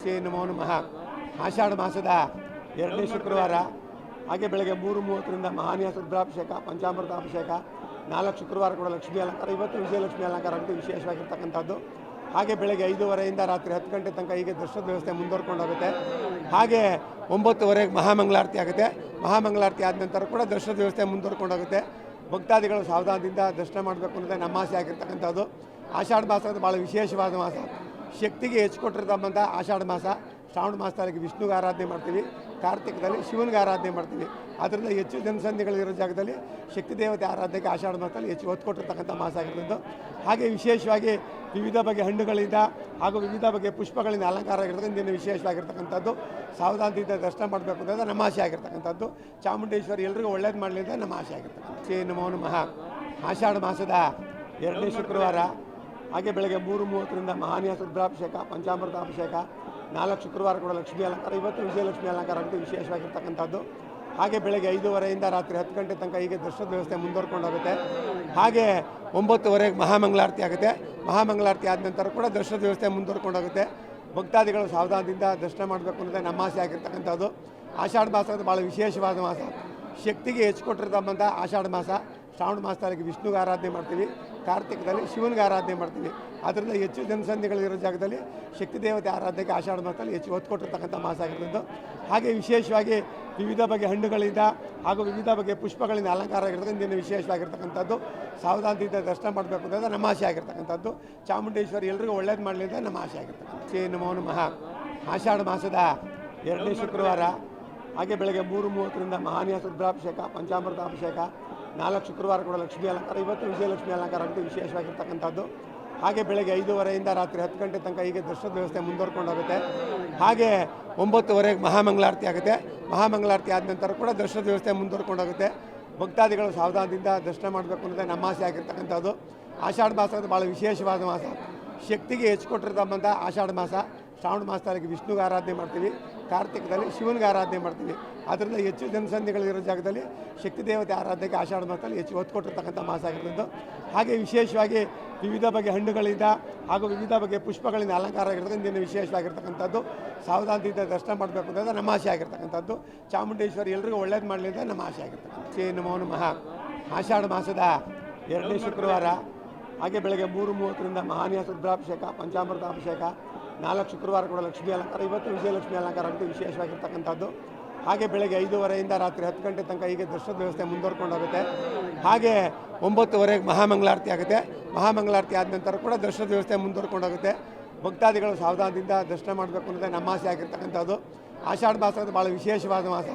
ಶ್ರೀ ನಮೋ ನಮಃ. ಆಷಾಢ ಮಾಸದ 2ನೇ ಶುಕ್ರವಾರ ಹಾಗೆ ಬೆಳಗ್ಗೆ 3:30ರಿಂದ ಮಹಾನ್ಯಾಸ ರುದ್ರಾಭಿಷೇಕ, ಪಂಚಾಮೃತಾಭಿಷೇಕ, 4 ಶುಕ್ರವಾರ ಕೂಡ ಲಕ್ಷ್ಮೀ ಅಲಂಕಾರ, ಇವತ್ತು ವಿಜಯಲಕ್ಷ್ಮಿ ಅಲಂಕಾರ ಅಂತ ವಿಶೇಷವಾಗಿರ್ತಕ್ಕಂಥದ್ದು. ಹಾಗೆ ಬೆಳಗ್ಗೆ 5:30ರಿಂದ ರಾತ್ರಿ 10 ಗಂಟೆ ತನಕ ಹೀಗೆ ದರ್ಶನದ ವ್ಯವಸ್ಥೆ ಮುಂದುವರ್ಕೊಂಡೋಗುತ್ತೆ. ಹಾಗೆ 9:30ಗೆ ಮಹಾಮಂಗಳಾರತಿ ಆಗುತ್ತೆ. ಮಹಾಮಂಗಳಾರತಿ ಆದ ನಂತರ ಕೂಡ ದರ್ಶನದ ವ್ಯವಸ್ಥೆ ಮುಂದುವರ್ಕೊಂಡೋಗುತ್ತೆ. ಭಕ್ತಾದಿಗಳು ಸಾವಧಾನದಿಂದ ದರ್ಶನ ಮಾಡಬೇಕು ಅನ್ನೋದೇ ನಮ್ಮ ಆಸೆ ಆಗಿರ್ತಕ್ಕಂಥದ್ದು. ಆಷಾಢ ಮಾಸ ಅಂದರೆ ಭಾಳ ವಿಶೇಷವಾದ ಮಾಸ, ಶಕ್ತಿಗೆ ಹೆಚ್ಚು ಕೊಟ್ಟಿರ್ತಕ್ಕಂಥ ಆಷಾಢ ಮಾಸ. ಶ್ರಾವಣ ಮಾಸದಲ್ಲಿ ವಿಷ್ಣುಗೆ ಆರಾಧನೆ ಮಾಡ್ತೀವಿ, ಕಾರ್ತಿಕದಲ್ಲಿ ಶಿವನಿಗೆ ಆರಾಧನೆ ಮಾಡ್ತೀವಿ. ಅದರಿಂದ ಹೆಚ್ಚು ಜನಸಂಧಿಗಳಿರೋ ಜಾಗದಲ್ಲಿ ಶಕ್ತಿ ದೇವತೆ ಆರಾಧನೆಗೆ ಆಷಾಢ ಮಾಸದಲ್ಲಿ ಹೆಚ್ಚು ಒತ್ತು ಕೊಟ್ಟಿರ್ತಕ್ಕಂಥ ಮಾಸ ಆಗಿರೋದು. ಹಾಗೆ ವಿಶೇಷವಾಗಿ ವಿವಿಧ ಬಗೆಯ ಹಣ್ಣುಗಳಿಂದ ಹಾಗೂ ವಿವಿಧ ಬಗೆಯ ಪುಷ್ಪಗಳಿಂದ ಅಲಂಕಾರ ಆಗಿರೋದು ಇಂದಿನ ವಿಶೇಷವಾಗಿರ್ತಕ್ಕಂಥದ್ದು. ಸಾವಧಾನದಿಂದ ದರ್ಶನ ಮಾಡಬೇಕು ಅನ್ನೋದು ನಮ್ಮ ಆಸೆ ಆಗಿರ್ತಕ್ಕಂಥದ್ದು. ಚಾಮುಂಡೇಶ್ವರಿ ಎಲ್ರಿಗೂ ಒಳ್ಳೇದು ಮಾಡಲಿ ಅಂತ ನಮ್ಮ ಆಸೆ ಆಗಿರ್ತಕ್ಕಂಥ. ಶ್ರೀ ನಮೋ ನಮಃ. ಆಷಾಢ ಮಾಸದ 2ನೇ ಶುಕ್ರವಾರ ಹಾಗೆ ಬೆಳಗ್ಗೆ 3:30ರಿಂದ ಮಹಾನ್ಯಾಸ ರುದ್ರಾಭಿಷೇಕ, ಪಂಚಾಮೃತಾಭಿಷೇಕ, 4 ಶುಕ್ರವಾರ ಕೂಡ ಲಕ್ಷ್ಮೀ ಅಲಂಕಾರ, ಇವತ್ತು ವಿಜಯಲಕ್ಷ್ಮಿ ಅಲಂಕಾರ ಅಂತ ವಿಶೇಷವಾಗಿರ್ತಕ್ಕಂಥದ್ದು. ಹಾಗೆ ಬೆಳಗ್ಗೆ 5:30ರಿಂದ ರಾತ್ರಿ 10 ಗಂಟೆ ತನಕ ಹೀಗೆ ದರ್ಶನದ ವ್ಯವಸ್ಥೆ ಮುಂದುವರ್ಕೊಂಡೋಗುತ್ತೆ. ಹಾಗೆ 9:30ಗೆ ಮಹಾಮಂಗಳಾರತಿ ಆಗುತ್ತೆ. ಮಹಾಮಂಗಳಾರತಿ ಆದ ನಂತರ ಕೂಡ ದರ್ಶನದ ವ್ಯವಸ್ಥೆ ಮುಂದುವರ್ಕೊಂಡೋಗುತ್ತೆ. ಭಕ್ತಾದಿಗಳು ಸಾವಧಾನದಿಂದ ದರ್ಶನ ಮಾಡಬೇಕು ಅನ್ನೋದೇ ನಮ್ಮ ಆಸೆ ಆಗಿರ್ತಕ್ಕಂಥದ್ದು. ಆಷಾಢ ಮಾಸ ಅಂದರೆ ಭಾಳ ವಿಶೇಷವಾದ ಮಾಸ, ಶಕ್ತಿಗೆ ಹೆಚ್ಚು ಕೊಟ್ಟಿರ್ತಕ್ಕಂಥ ಆಷಾಢ ಮಾಸ. ಶ್ರಾವಣ ಮಾಸದಲ್ಲಿ ವಿಷ್ಣುಗೆ ಆರಾಧನೆ ಮಾಡ್ತೀವಿ, ಕಾರ್ತಿಕದಲ್ಲಿ ಶಿವನಿಗೆ ಆರಾಧನೆ ಮಾಡ್ತೀವಿ. ಅದರಿಂದ ಹೆಚ್ಚು ಜನಸಂಧಿಗಳಿರೋ ಜಾಗದಲ್ಲಿ ಶಕ್ತಿ ದೇವತೆ ಆರಾಧನೆಗೆ ಆಷಾಢ ಮಾಸದಲ್ಲಿ ಹೆಚ್ಚು ಒತ್ತು ಕೊಟ್ಟಿರ್ತಕ್ಕಂಥ ಮಾಸ ಆಗಿರೋದು. ಹಾಗೆ ವಿಶೇಷವಾಗಿ ವಿವಿಧ ಬಗೆಯ ಹಣ್ಣುಗಳಿಂದ ಹಾಗೂ ವಿವಿಧ ಬಗೆಯ ಪುಷ್ಪಗಳಿಂದ ಅಲಂಕಾರ ಆಗಿರೋದು ಇಂದಿನ ವಿಶೇಷವಾಗಿರ್ತಕ್ಕಂಥದ್ದು. ಸಾವಧಾನದಿಂದ ದರ್ಶನ ಮಾಡಬೇಕು ಅನ್ನೋದು ನಮ್ಮ ಆಸೆ ಆಗಿರ್ತಕ್ಕಂಥದ್ದು. ಚಾಮುಂಡೇಶ್ವರಿ ಎಲ್ರಿಗೂ ಒಳ್ಳೇದು ಮಾಡಲಿ ಅಂತ ನಮ್ಮ ಆಸೆ ಆಗಿರ್ತಕ್ಕಂಥ. ಶ್ರೀ ನಮೋ ನಮಃ. ಆಷಾಢ ಮಾಸದ 2ನೇ ಶುಕ್ರವಾರ ಹಾಗೆ ಬೆಳಗ್ಗೆ 3:30ರಿಂದ ಮಹಾನ್ಯಾಸ ರುದ್ರಾಭಿಷೇಕ, ಪಂಚಾಮೃತಾಭಿಷೇಕ, 4 ಶುಕ್ರವಾರ ಕೂಡ ಲಕ್ಷ್ಮೀ ಅಲಂಕಾರ, ಇವತ್ತು ವಿಜಯಲಕ್ಷ್ಮಿ ಅಲಂಕಾರ ಅಂತ ವಿಶೇಷವಾಗಿರ್ತಕ್ಕಂಥದ್ದು. ಹಾಗೆ ಬೆಳಗ್ಗೆ 5:30ರಿಂದ ರಾತ್ರಿ 10 ಗಂಟೆ ತನಕ ಹೀಗೆ ದರ್ಶನದ ವ್ಯವಸ್ಥೆ ಮುಂದುವರ್ಕೊಂಡೋಗುತ್ತೆ. ಹಾಗೆ 9:30ಗೆ ಮಹಾಮಂಗಳಾರತಿ ಆಗುತ್ತೆ. ಮಹಾಮಂಗಳಾರತಿ ಆದ ನಂತರ ಕೂಡ ದರ್ಶನದ ವ್ಯವಸ್ಥೆ ಮುಂದುವರ್ಕೊಂಡೋಗುತ್ತೆ. ಭಕ್ತಾದಿಗಳು ಸಾವಧಾನದಿಂದ ದರ್ಶನ ಮಾಡಬೇಕು ಅನ್ನೋದೇ ನಮ್ಮ ಆಸೆ ಆಗಿರ್ತಕ್ಕಂಥದ್ದು. ಆಷಾಢ ಮಾಸ ಅಂದರೆ ಭಾಳ ವಿಶೇಷವಾದ ಮಾಸ, ಶಕ್ತಿಗೆ ಹೆಚ್ಚು ಕೊಟ್ಟಿರ್ತಕ್ಕಂಥ ಆಷಾಢ ಮಾಸ. ಶ್ರಾವಣ ಮಾಸದಲ್ಲಿ ವಿಷ್ಣುಗೆ ಆರಾಧನೆ ಮಾಡ್ತೀವಿ, ಕಾರ್ತಿಕದಲ್ಲಿ ಶಿವನಿಗೆ ಆರಾಧನೆ ಮಾಡ್ತೀವಿ. ಅದರಿಂದ ಹೆಚ್ಚು ಜನಸಂಧಿಗಳಿರೋ ಜಾಗದಲ್ಲಿ ಶಕ್ತಿ ದೇವತೆ ಆರಾಧನೆಗೆ ಆಷಾಢ ಮಾಸದಲ್ಲಿ ಹೆಚ್ಚು ಒತ್ತು ಕೊಟ್ಟಿರ್ತಕ್ಕಂಥ ಮಾಸ ಆಗಿರೋದು. ಹಾಗೆ ವಿಶೇಷವಾಗಿ ವಿವಿಧ ಬಗೆಯ ಹಣ್ಣುಗಳಿಂದ ಹಾಗೂ ವಿವಿಧ ಬಗೆಯ ಪುಷ್ಪಗಳಿಂದ ಅಲಂಕಾರ ಆಗಿರೋದು ಇಂದಿನ ವಿಶೇಷವಾಗಿರ್ತಕ್ಕಂಥದ್ದು. ಸಾವಧಾನದಿಂದ ದರ್ಶನ ಮಾಡಬೇಕು ಅನ್ನೋದು ನಮ್ಮ ಆಸೆ ಆಗಿರ್ತಕ್ಕಂಥದ್ದು. ಚಾಮುಂಡೇಶ್ವರಿ ಎಲ್ರಿಗೂ ಒಳ್ಳೇದು ಮಾಡಲಿ ಅಂತ ನಮ್ಮ ಆಸೆ ಆಗಿರ್ತಕ್ಕಂಥ. ಶ್ರೀ ನಮೋ ನಮಃ. ಆಷಾಢ ಮಾಸದ 2ನೇ ಶುಕ್ರವಾರ ಹಾಗೆ ಬೆಳಗ್ಗೆ 3:30ರಿಂದ ಮಹಾನ್ಯಾಸ ರುದ್ರಾಭಿಷೇಕ, ಪಂಚಾಮೃತಾಭಿಷೇಕ, 4 ಶುಕ್ರವಾರ ಕೂಡ ಲಕ್ಷ್ಮೀ ಅಲಂಕಾರ, ಇವತ್ತು ವಿಜಯಲಕ್ಷ್ಮಿ ಅಲಂಕಾರ ಅಂತ ವಿಶೇಷವಾಗಿರ್ತಕ್ಕಂಥದ್ದು. ಹಾಗೆ ಬೆಳಗ್ಗೆ 5:30ರಿಂದ ರಾತ್ರಿ 10 ಗಂಟೆ ತನಕ ಹೀಗೆ ದರ್ಶನದ ವ್ಯವಸ್ಥೆ ಮುಂದುವರ್ಕೊಂಡೋಗುತ್ತೆ. ಹಾಗೆ 9:30ಗೆ ಮಹಾಮಂಗಳಾರತಿ ಆಗುತ್ತೆ. ಮಹಾಮಂಗಳಾರತಿ ಆದ ನಂತರ ಕೂಡ ದರ್ಶನದ ವ್ಯವಸ್ಥೆ ಮುಂದುವರ್ಕೊಂಡೋಗುತ್ತೆ. ಭಕ್ತಾದಿಗಳು ಸಾವಧಾನದಿಂದ ದರ್ಶನ ಮಾಡಬೇಕು ಅನ್ನೋದೇ ನಮ್ಮ ಆಸೆ ಆಗಿರ್ತಕ್ಕಂಥದ್ದು. ಆಷಾಢ ಮಾಸ ಅಂದರೆ ಭಾಳ ವಿಶೇಷವಾದ ಮಾಸ,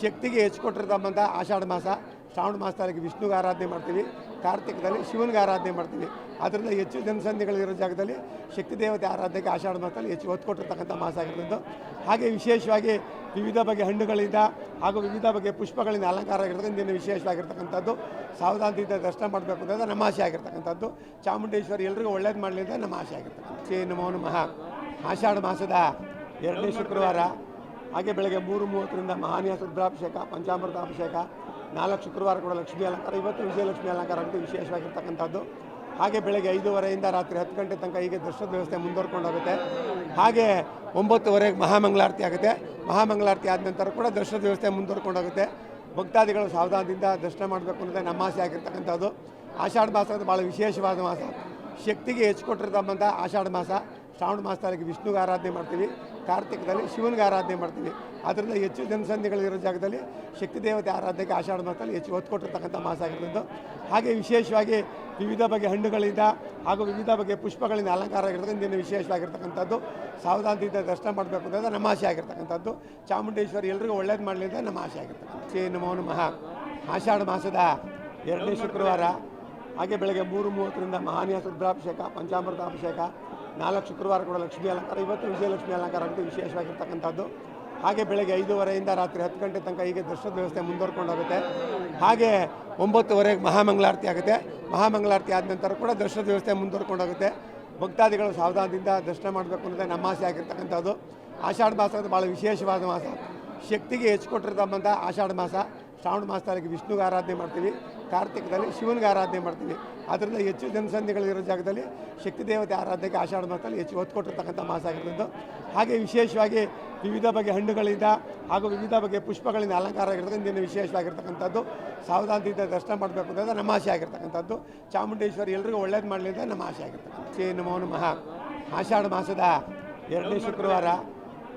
ಶಕ್ತಿಗೆ ಹೆಚ್ಚು ಕೊಟ್ಟಿರ್ತಕ್ಕಂಥ ಆಷಾಢ ಮಾಸ. ಶ್ರಾವಣ ಮಾಸದಲ್ಲಿ ವಿಷ್ಣುಗೆ ಆರಾಧನೆ ಮಾಡ್ತೀವಿ, ಕಾರ್ತಿಕದಲ್ಲಿ ಶಿವನಿಗೆ ಆರಾಧನೆ ಮಾಡ್ತೀವಿ. ಅದರಿಂದ ಹೆಚ್ಚು ಜನಸಂಧಿಗಳಿರೋ ಜಾಗದಲ್ಲಿ ಶಕ್ತಿ ದೇವತೆ ಆರಾಧನೆಗೆ ಆಷಾಢ ಮಾಸದಲ್ಲಿ ಹೆಚ್ಚು ಒತ್ತು ಕೊಟ್ಟಿರ್ತಕ್ಕಂಥ ಮಾಸ ಆಗಿರೋದು. ಹಾಗೆ ವಿಶೇಷವಾಗಿ ವಿವಿಧ ಬಗೆಯ ಹಣ್ಣುಗಳಿಂದ ಹಾಗೂ ವಿವಿಧ ಬಗೆಯ ಪುಷ್ಪಗಳಿಂದ ಅಲಂಕಾರ ಆಗಿರೋದು ಇಂದಿನ ವಿಶೇಷವಾಗಿರ್ತಕ್ಕಂಥದ್ದು. ಸಾವಧಾನದಿಂದ ದರ್ಶನ ಮಾಡಬೇಕು ಅನ್ನೋದು ನಮ್ಮ ಆಸೆ ಆಗಿರ್ತಕ್ಕಂಥದ್ದು. ಚಾಮುಂಡೇಶ್ವರಿ ಎಲ್ರಿಗೂ ಒಳ್ಳೇದು ಮಾಡಲಿ ಅಂತ ನಮ್ಮ ಆಸೆ ಆಗಿರ್ತಕ್ಕಂಥ. ಶ್ರೀ ನಮೋ ನಮಃ. ಆಷಾಢ ಮಾಸದ 2ನೇ ಶುಕ್ರವಾರ ಹಾಗೆ ಬೆಳಗ್ಗೆ 3:30ರಿಂದ ಮಹಾನ್ಯಾಸ ರುದ್ರಾಭಿಷೇಕ, ಪಂಚಾಮೃತಾಭಿಷೇಕ, 4 ಶುಕ್ರವಾರ ಕೂಡ ಲಕ್ಷ್ಮೀ ಅಲಂಕಾರ, ಇವತ್ತು ವಿಜಯಲಕ್ಷ್ಮಿ ಅಲಂಕಾರ ಅಂತ ವಿಶೇಷವಾಗಿರ್ತಕ್ಕಂಥದ್ದು. ಹಾಗೆ ಬೆಳಗ್ಗೆ 5:30ರಿಂದ ರಾತ್ರಿ 10 ಗಂಟೆ ತನಕ ಹೀಗೆ ದರ್ಶನದ ವ್ಯವಸ್ಥೆ ಮುಂದುವರ್ಕೊಂಡೋಗುತ್ತೆ. ಹಾಗೆ 9:30ಗೆ ಮಹಾಮಂಗಳಾರತಿ ಆಗುತ್ತೆ. ಮಹಾಮಂಗಳಾರತಿ ಆದ ನಂತರ ಕೂಡ ದರ್ಶನದ ವ್ಯವಸ್ಥೆ ಮುಂದುವರ್ಕೊಂಡೋಗುತ್ತೆ. ಭಕ್ತಾದಿಗಳು ಸಾವಧಾನದಿಂದ ದರ್ಶನ ಮಾಡಬೇಕು ಅನ್ನೋದೇ ನಮ್ಮ ಆಸೆ ಆಗಿರ್ತಕ್ಕಂಥದ್ದು. ಆಷಾಢ ಮಾಸ ಅಂದರೆ ಭಾಳ ವಿಶೇಷವಾದ ಮಾಸ, ಶಕ್ತಿಗೆ ಹೆಚ್ಚು ಕೊಟ್ಟಿರ್ತಕ್ಕಂಥ ಆಷಾಢ ಮಾಸ. ಶ್ರಾವಣ ಮಾಸದಲ್ಲಿ ವಿಷ್ಣುಗೆ ಆರಾಧನೆ ಮಾಡ್ತೀವಿ, ಕಾರ್ತಿಕದಲ್ಲಿ ಶಿವನಿಗೆ ಆರಾಧನೆ ಮಾಡ್ತೀವಿ. ಅದರಿಂದ ಹೆಚ್ಚು ಜನಸಂಧಿಗಳಿರೋ ಜಾಗದಲ್ಲಿ ಶಕ್ತಿ ದೇವತೆ ಆರಾಧನೆಗೆ ಆಷಾಢ ಮಾಸದಲ್ಲಿ ಹೆಚ್ಚು ಒತ್ತು ಕೊಟ್ಟಿರ್ತಕ್ಕಂಥ ಮಾಸ ಆಗಿರೋದು. ಹಾಗೆ ವಿಶೇಷವಾಗಿ ವಿವಿಧ ಬಗೆಯ ಹಣ್ಣುಗಳಿಂದ ಹಾಗೂ ವಿವಿಧ ಬಗೆಯ ಪುಷ್ಪಗಳಿಂದ ಅಲಂಕಾರ ಆಗಿರೋದು ಇಂದಿನ ವಿಶೇಷವಾಗಿರ್ತಕ್ಕಂಥದ್ದು. ಸಾವಧಾನದಿಂದ ದರ್ಶನ ಮಾಡಬೇಕು ಅನ್ನೋದು ನಮ್ಮ ಆಸೆ ಆಗಿರ್ತಕ್ಕಂಥದ್ದು. ಚಾಮುಂಡೇಶ್ವರಿ ಎಲ್ರಿಗೂ ಒಳ್ಳೇದು ಮಾಡಲಿ ಅಂತ ನಮ್ಮ ಆಸೆ ಆಗಿರ್ತಕ್ಕಂಥ. ಶ್ರೀ ನಮೋ ನಮಃ. ಆಷಾಢ ಮಾಸದ 2ನೇ ಶುಕ್ರವಾರ ಹಾಗೆ ಬೆಳಗ್ಗೆ 3:30ರಿಂದ ಮಹಾನ್ಯಾಸ ರುದ್ರಾಭಿಷೇಕ, ಪಂಚಾಮೃತಾಭಿಷೇಕ, 4 ಶುಕ್ರವಾರ ಕೂಡ ಲಕ್ಷ್ಮೀ ಅಲಂಕಾರ, ಇವತ್ತು ವಿಜಯಲಕ್ಷ್ಮಿ ಅಲಂಕಾರ ಅಂತ ವಿಶೇಷವಾಗಿರ್ತಕ್ಕಂಥದ್ದು. ಹಾಗೆ ಬೆಳಗ್ಗೆ 5:30ರಿಂದ ರಾತ್ರಿ 10 ಗಂಟೆ ತನಕ ಹೀಗೆ ದರ್ಶನದ ವ್ಯವಸ್ಥೆ ಮುಂದುವರ್ಕೊಂಡೋಗುತ್ತೆ. ಹಾಗೆ 9:30ಗೆ ಮಹಾಮಂಗಳಾರತಿ ಆಗುತ್ತೆ. ಮಹಾಮಂಗಳಾರತಿ ಆದ ನಂತರ ಕೂಡ ದರ್ಶನದ ವ್ಯವಸ್ಥೆ ಮುಂದುವರ್ಕೊಂಡೋಗುತ್ತೆ. ಭಕ್ತಾದಿಗಳು ಸಾವಧಾನದಿಂದ ದರ್ಶನ ಮಾಡಬೇಕು ಅನ್ನೋದೇ ನಮ್ಮ ಆಸೆ ಆಗಿರ್ತಕ್ಕಂಥದ್ದು. ಆಷಾಢ ಮಾಸ ಅಂದರೆ ಭಾಳ ವಿಶೇಷವಾದ ಮಾಸ, ಶಕ್ತಿಗೆ ಹೆಚ್ಚು ಕೊಟ್ಟಿರ್ತಕ್ಕಂಥ ಆಷಾಢ ಮಾಸ. ಶ್ರಾವಣ ಮಾಸದಲ್ಲಿ ವಿಷ್ಣುಗೆ ಆರಾಧನೆ ಮಾಡ್ತೀವಿ, ಕಾರ್ತಿಕದಲ್ಲಿ ಶಿವನಿಗೆ ಆರಾಧನೆ ಮಾಡ್ತೀವಿ. ಅದರಿಂದ ಹೆಚ್ಚು ಜನಸಂಖ್ಯೆಗಳಿರೋ ಜಾಗದಲ್ಲಿ ಶಕ್ತಿ ದೇವತೆ ಆರಾಧನೆಗೆ ಆಷಾಢ ಮಾಸದಲ್ಲಿ ಹೆಚ್ಚು ಒತ್ತು ಕೊಟ್ಟಿರ್ತಕ್ಕಂಥ ಮಾಸ ಆಗಿರೋದು. ಹಾಗೆ ವಿಶೇಷವಾಗಿ ವಿವಿಧ ಬಗೆಯ ಹಣ್ಣುಗಳಿಂದ ಹಾಗೂ ವಿವಿಧ ಬಗೆಯ ಪುಷ್ಪಗಳಿಂದ ಅಲಂಕಾರ ಆಗಿರೋದ್ರಿಂದ ಇಂದಿನ ವಿಶೇಷವಾಗಿರ್ತಕ್ಕಂಥದ್ದು. ಸಾವಧಾನದಿಂದ ದರ್ಶನ ಮಾಡಬೇಕು ಅನ್ನೋದು ನಮ್ಮ ಆಸೆ ಆಗಿರ್ತಕ್ಕಂಥದ್ದು. ಚಾಮುಂಡೇಶ್ವರಿ ಎಲ್ರಿಗೂ ಒಳ್ಳೇದು ಮಾಡಲಿ ಅಂತ ನಮ್ಮ ಆಸೆ ಆಗಿರ್ತಕ್ಕಂಥ. ಶ್ರೀ ನಮೋ ನಮಃ. ಆಷಾಢ ಮಾಸದ 2ನೇ ಶುಕ್ರವಾರ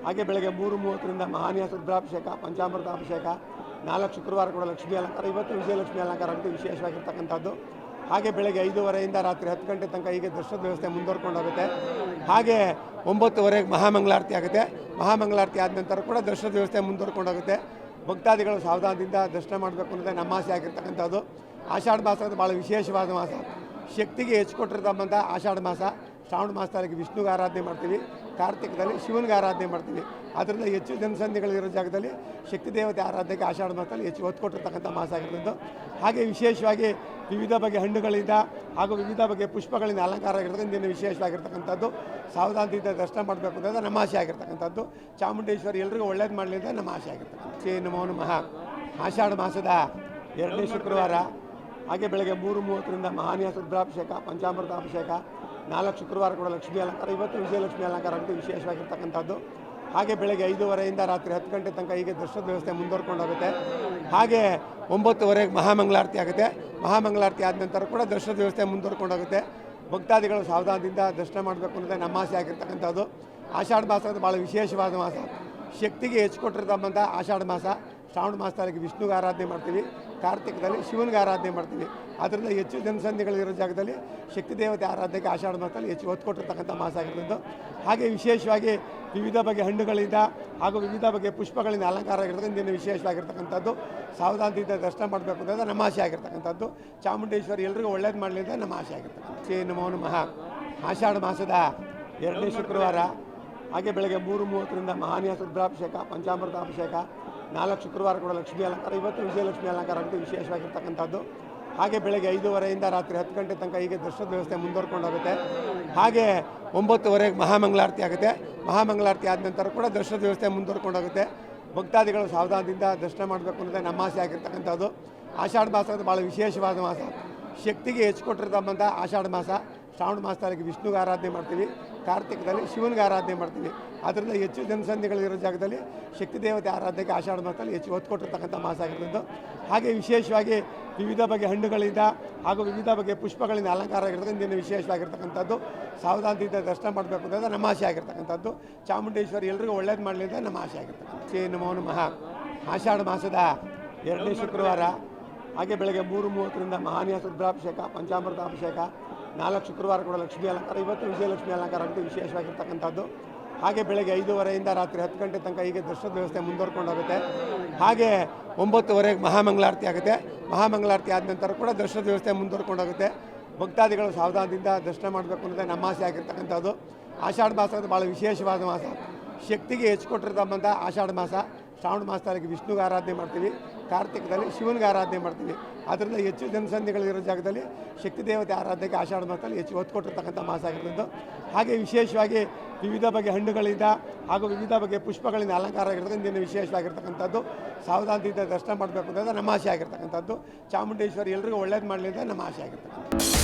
ಹಾಗೆ ಬೆಳಗ್ಗೆ 3:30ರಿಂದ ಮಹಾನ್ಯಾಸ ರುದ್ರಾಭಿಷೇಕ, ಪಂಚಾಮೃತಾಭಿಷೇಕ, 4 ಶುಕ್ರವಾರ ಕೂಡ ಲಕ್ಷ್ಮೀ ಅಲಂಕಾರ. ಇವತ್ತು ವಿಜಯಲಕ್ಷ್ಮಿ ಅಲಂಕಾರ ಅಂತೂ ವಿಶೇಷವಾಗಿರ್ತಕ್ಕಂಥದ್ದು. ಹಾಗೆ ಬೆಳಗ್ಗೆ 5:30ರಿಂದ ರಾತ್ರಿ 10 ಗಂಟೆ ತನಕ ಹೀಗೆ ದರ್ಶನದ ವ್ಯವಸ್ಥೆ ಮುಂದುವರ್ಕೊಂಡೋಗುತ್ತೆ. ಹಾಗೆ 9:30ಗೆ ಮಹಾಮಂಗಳಾರತಿ ಆಗುತ್ತೆ. ಮಹಾಮಂಗಳಾರತಿ ಆದ ನಂತರ ಕೂಡ ದರ್ಶನದ ವ್ಯವಸ್ಥೆ ಮುಂದುವರ್ಕೊಂಡೋಗುತ್ತೆ. ಭಕ್ತಾದಿಗಳು ಸಾವಧಾನದಿಂದ ದರ್ಶನ ಮಾಡಬೇಕು ಅನ್ನೋದೇ ನಮ್ಮ ಆಸೆ ಆಗಿರ್ತಕ್ಕಂಥದ್ದು. ಆಷಾಢ ಮಾಸ ಭಾಳ ವಿಶೇಷವಾದ ಮಾಸ. ಶಕ್ತಿಗೆ ಹೆಚ್ಚು ಕೊಟ್ಟಿರ್ತಕ್ಕಂಥ ಆಷಾಢ ಮಾಸ. ಶ್ರಾವಣ ಮಾಸದಲ್ಲಿ ವಿಷ್ಣುಗೆ ಆರಾಧನೆ ಮಾಡ್ತೀವಿ, ಕಾರ್ತಿಕದಲ್ಲಿ ಶಿವನಿಗೆ ಆರಾಧನೆ ಮಾಡ್ತೀವಿ. ಅದರಿಂದ ಹೆಚ್ಚು ಜನಸಂಖ್ಯೆಗಳಿರೋ ಜಾಗದಲ್ಲಿ ಶಕ್ತಿ ದೇವತೆ ಆರಾಧನೆಗೆ ಆಷಾಢ ಮಾಸದಲ್ಲಿ ಹೆಚ್ಚು ಒತ್ತು ಕೊಟ್ಟಿರ್ತಕ್ಕಂಥ ಮಾಸ ಆಗಿರೋದು. ಹಾಗೆ ವಿಶೇಷವಾಗಿ ವಿವಿಧ ಬಗೆಯ ಹಣ್ಣುಗಳಿಂದ ಹಾಗೂ ವಿವಿಧ ಬಗೆಯ ಪುಷ್ಪಗಳಿಂದ ಅಲಂಕಾರ ಆಗಿರೋದ್ರಿಂದ ಇಂದಿನ ವಿಶೇಷವಾಗಿರ್ತಕ್ಕಂಥದ್ದು. ಸಾವಧಾನದಿಂದ ದರ್ಶನ ಮಾಡಬೇಕು ಅನ್ನೋದು ನಮ್ಮ ಆಸೆ ಆಗಿರ್ತಕ್ಕಂಥದ್ದು. ಚಾಮುಂಡೇಶ್ವರಿ ಎಲ್ರಿಗೂ ಒಳ್ಳೇದು ಮಾಡಲಿ ಅಂತ ನಮ್ಮ ಆಸೆ ಆಗಿರ್ತಕ್ಕಂಥ. ಶ್ರೀ ನಮೋ ನಮಃ. ಆಷಾಢ ಮಾಸದ 2ನೇ ಶುಕ್ರವಾರ ಹಾಗೆ ಬೆಳಗ್ಗೆ 3:30ರಿಂದ ಮಹಾನ್ಯಾಸ ರುದ್ರಾಭಿಷೇಕ, ಪಂಚಾಮೃತಾಭಿಷೇಕ, 4 ಶುಕ್ರವಾರ ಕೂಡ ಲಕ್ಷ್ಮೀ ಅಲಂಕಾರ. ಇವತ್ತು ವಿಜಯಲಕ್ಷ್ಮಿ ಅಲಂಕಾರ ಅಂತೂ ವಿಶೇಷವಾಗಿರ್ತಕ್ಕಂಥದ್ದು. ಹಾಗೆ ಬೆಳಗ್ಗೆ 5:30ರಿಂದ ರಾತ್ರಿ 10 ಗಂಟೆ ತನಕ ಹೀಗೆ ದರ್ಶನದ ವ್ಯವಸ್ಥೆ ಮುಂದುವರ್ಕೊಂಡೋಗುತ್ತೆ. ಹಾಗೆ 9:30ಗೆ ಮಹಾಮಂಗಳಾರತಿ ಆಗುತ್ತೆ. ಮಹಾಮಂಗಳಾರತಿ ಆದ ನಂತರ ಕೂಡ ದರ್ಶನದ ವ್ಯವಸ್ಥೆ ಮುಂದುವರ್ಕೊಂಡೋಗುತ್ತೆ. ಭಕ್ತಾದಿಗಳು ಸಾವಧಾನದಿಂದ ದರ್ಶನ ಮಾಡಬೇಕು ಅನ್ನೋದೇ ನಮ್ಮ ಆಸೆ ಆಗಿರ್ತಕ್ಕಂಥದ್ದು. ಆಷಾಢ ಮಾಸ ಭಾಳ ವಿಶೇಷವಾದ ಮಾಸ. ಶಕ್ತಿಗೆ ಹೆಚ್ಚು ಕೊಟ್ಟಿರ್ತಕ್ಕಂಥ ಆಷಾಢ ಮಾಸ. ಶ್ರಾವಣ ಮಾಸದಲ್ಲಿ ವಿಷ್ಣುಗೆ ಆರಾಧನೆ ಮಾಡ್ತೀವಿ, ಕಾರ್ತಿಕದಲ್ಲಿ ಶಿವನಿಗೆ ಆರಾಧನೆ ಮಾಡ್ತೀವಿ. ಅದರಿಂದ ಹೆಚ್ಚು ಜನಸಂಖ್ಯೆಗಳಿರೋ ಜಾಗದಲ್ಲಿ ಶಕ್ತಿ ದೇವತೆ ಆರಾಧನೆಗೆ ಆಷಾಢ ಮಾಸದಲ್ಲಿ ಹೆಚ್ಚು ಒತ್ತು ಕೊಟ್ಟಿರ್ತಕ್ಕಂಥ ಮಾಸ ಆಗಿರೋದು. ಹಾಗೆ ವಿಶೇಷವಾಗಿ ವಿವಿಧ ಬಗೆಯ ಹಣ್ಣುಗಳಿಂದ ಹಾಗೂ ವಿವಿಧ ಬಗೆಯ ಪುಷ್ಪಗಳಿಂದ ಅಲಂಕಾರ ಆಗಿರೋದ್ರಿಂದ ಇಂದಿನ ವಿಶೇಷವಾಗಿರ್ತಕ್ಕಂಥದ್ದು. ಸಾವಧಾನದಿಂದ ದರ್ಶನ ಮಾಡಬೇಕು ಅನ್ನೋದು ನಮ್ಮ ಆಸೆ ಆಗಿರ್ತಕ್ಕಂಥದ್ದು. ಚಾಮುಂಡೇಶ್ವರಿ ಎಲ್ರಿಗೂ ಒಳ್ಳೇದು ಮಾಡಲಿ ಅಂತ ನಮ್ಮ ಆಸೆ ಆಗಿರ್ತಕ್ಕಂಥ. ಶ್ರೀ ನಮೋ ನಮಃ. ಆಷಾಢ ಮಾಸದ 2ನೇ ಶುಕ್ರವಾರ ಹಾಗೆ ಬೆಳಗ್ಗೆ 3:30ರಿಂದ ಮಹಾನ್ಯಾಸ ರುದ್ರಾಭಿಷೇಕ, ಪಂಚಾಮೃತಾಭಿಷೇಕ, 4 ಶುಕ್ರವಾರ ಕೂಡ ಲಕ್ಷ್ಮೀ ಅಲಂಕಾರ. ಇವತ್ತು ವಿಜಯಲಕ್ಷ್ಮಿ ಅಲಂಕಾರ ಅಂತೂ ವಿಶೇಷವಾಗಿರ್ತಕ್ಕಂಥದ್ದು. ಹಾಗೆ ಬೆಳಗ್ಗೆ 5:30ರಿಂದ ರಾತ್ರಿ 10 ಗಂಟೆ ತನಕ ಹೀಗೆ ದರ್ಶನದ ವ್ಯವಸ್ಥೆ ಮುಂದುವರ್ಕೊಂಡೋಗುತ್ತೆ. ಹಾಗೆ 9:30ಗೆ ಮಹಾಮಂಗಳಾರತಿ ಆಗುತ್ತೆ. ಮಹಾಮಂಗಳಾರತಿ ಆದ ನಂತರ ಕೂಡ ದರ್ಶನದ ವ್ಯವಸ್ಥೆ ಮುಂದುವರ್ಕೊಂಡೋಗುತ್ತೆ. ಭಕ್ತಾದಿಗಳು ಸಾವಧಾನದಿಂದ ದರ್ಶನ ಮಾಡಬೇಕು ಅನ್ನೋದೇ ನಮ್ಮ ಆಸೆ ಆಗಿರ್ತಕ್ಕಂಥದ್ದು. ಆಷಾಢ ಮಾಸ ಭಾಳ ವಿಶೇಷವಾದ ಮಾಸ. ಶಕ್ತಿಗೆ ಹೆಚ್ಚು ಕೊಟ್ಟಿರ್ತಕ್ಕಂಥ ಆಷಾಢ ಮಾಸ. ಶ್ರಾವಣ ಮಾಸದಲ್ಲಿ ವಿಷ್ಣುಗೆ ಆರಾಧನೆ ಮಾಡ್ತೀವಿ, ಕಾರ್ತಿಕದಲ್ಲಿ ಶಿವನಿಗೆ ಆರಾಧನೆ ಮಾಡ್ತೀವಿ. ಅದರಿಂದ ಹೆಚ್ಚು ಜನಸಂಖ್ಯೆಗಳಿರೋ ಜಾಗದಲ್ಲಿ ಶಕ್ತಿ ದೇವತೆ ಆರಾಧನೆಗೆ ಆಷಾಢ ಮಾಸದಲ್ಲಿ ಹೆಚ್ಚು ಒತ್ತು ಕೊಟ್ಟಿರ್ತಕ್ಕಂಥ ಮಾಸ ಆಗಿರೋದು. ಹಾಗೆ ವಿಶೇಷವಾಗಿ ವಿವಿಧ ಬಗೆಯ ಹಣ್ಣುಗಳಿಂದ ಹಾಗೂ ವಿವಿಧ ಬಗೆಯ ಪುಷ್ಪಗಳಿಂದ ಅಲಂಕಾರ ಆಗಿರೋದ್ರಿಂದ ಇಂದಿನ ವಿಶೇಷವಾಗಿರ್ತಕ್ಕಂಥದ್ದು. ಸಾವಧಾನದಿಂದ ದರ್ಶನ ಮಾಡಬೇಕು ಅನ್ನೋದು ನಮ್ಮ ಆಸೆ ಆಗಿರ್ತಕ್ಕಂಥದ್ದು. ಚಾಮುಂಡೇಶ್ವರಿ ಎಲ್ರಿಗೂ ಒಳ್ಳೇದು ಮಾಡಲಿ ಅಂತ ನಮ್ಮ ಆಸೆ ಆಗಿರ್ತಕ್ಕಂಥ. ಶ್ರೀ ನಮೋ ನಮಃ. ಆಷಾಢ ಮಾಸದ 2ನೇ ಶುಕ್ರವಾರ ಹಾಗೆ ಬೆಳಗ್ಗೆ 3:30ರಿಂದ ಮಹಾನ್ಯಾಸ ರುದ್ರಾಭಿಷೇಕ, ಪಂಚಾಮೃತಾಭಿಷೇಕ, 4 ಶುಕ್ರವಾರ ಕೂಡ ಲಕ್ಷ್ಮೀ ಅಲಂಕಾರ. ಇವತ್ತು ವಿಜಯಲಕ್ಷ್ಮಿ ಅಲಂಕಾರ ಅಂತೂ ವಿಶೇಷವಾಗಿರ್ತಕ್ಕಂಥದ್ದು. ಹಾಗೆ ಬೆಳಗ್ಗೆ 5:30ರಿಂದ ರಾತ್ರಿ 10 ಗಂಟೆ ತನಕ ಹೀಗೆ ದರ್ಶನದ ವ್ಯವಸ್ಥೆ ಮುಂದುವರ್ಕೊಂಡೋಗುತ್ತೆ. ಹಾಗೆ 9:30ಗೆ ಮಹಾಮಂಗಳಾರತಿ ಆಗುತ್ತೆ. ಮಹಾಮಂಗಳಾರತಿ ಆದ ನಂತರ ಕೂಡ ದರ್ಶನದ ವ್ಯವಸ್ಥೆ ಮುಂದುವರ್ಕೊಂಡೋಗುತ್ತೆ. ಭಕ್ತಾದಿಗಳು ಸಾವಧಾನದಿಂದ ದರ್ಶನ ಮಾಡಬೇಕು ಅನ್ನೋದೇ ನಮ್ಮ ಆಸೆ ಆಗಿರ್ತಕ್ಕಂಥದ್ದು. ಆಷಾಢ ಮಾಸ ಭಾಳ ವಿಶೇಷವಾದ ಮಾಸ. ಶಕ್ತಿಗೆ ಹೆಚ್ಚು ಕೊಟ್ಟಿರ್ತಕ್ಕಂಥ ಆಷಾಢ ಮಾಸ. ಶ್ರಾವಣ ಮಾಸದಲ್ಲಿ ವಿಷ್ಣುಗೆ ಆರಾಧನೆ ಮಾಡ್ತೀವಿ, ಕಾರ್ತಿಕದಲ್ಲಿ ಶಿವನಿಗೆ ಆರಾಧನೆ ಮಾಡ್ತೀವಿ. ಅದರಿಂದ ಹೆಚ್ಚು ಜನಸಂಖ್ಯೆಗಳಿರೋ ಜಾಗದಲ್ಲಿ ಶಕ್ತಿ ದೇವತೆ ಆರಾಧನೆಗೆ ಆಷಾಢ ಮಾಸದಲ್ಲಿ ಹೆಚ್ಚು ಒತ್ತು ಕೊಟ್ಟಿರ್ತಕ್ಕಂಥ ಮಾಸ ಆಗಿರೋದು. ಹಾಗೆ ವಿಶೇಷವಾಗಿ ವಿವಿಧ ಬಗೆಯ ಹಣ್ಣುಗಳಿಂದ ಹಾಗೂ ವಿವಿಧ ಬಗೆಯ ಪುಷ್ಪಗಳಿಂದ ಅಲಂಕಾರ ಆಗಿರೋದ್ರಿಂದ ಇಂದಿನ ವಿಶೇಷವಾಗಿರ್ತಕ್ಕಂಥದ್ದು. ಸಾವಧಾನದಿಂದ ದರ್ಶನ ಮಾಡಬೇಕು ಅನ್ನೋದು ನಮ್ಮ ಆಸೆ ಆಗಿರ್ತಕ್ಕಂಥದ್ದು. ಚಾಮುಂಡೇಶ್ವರಿ ಎಲ್ರಿಗೂ ಒಳ್ಳೇದು ಮಾಡಲಿ ಅಂತ ನಮ್ಮ ಆಸೆ ಆಗಿರ್ತಕ್ಕಂಥ.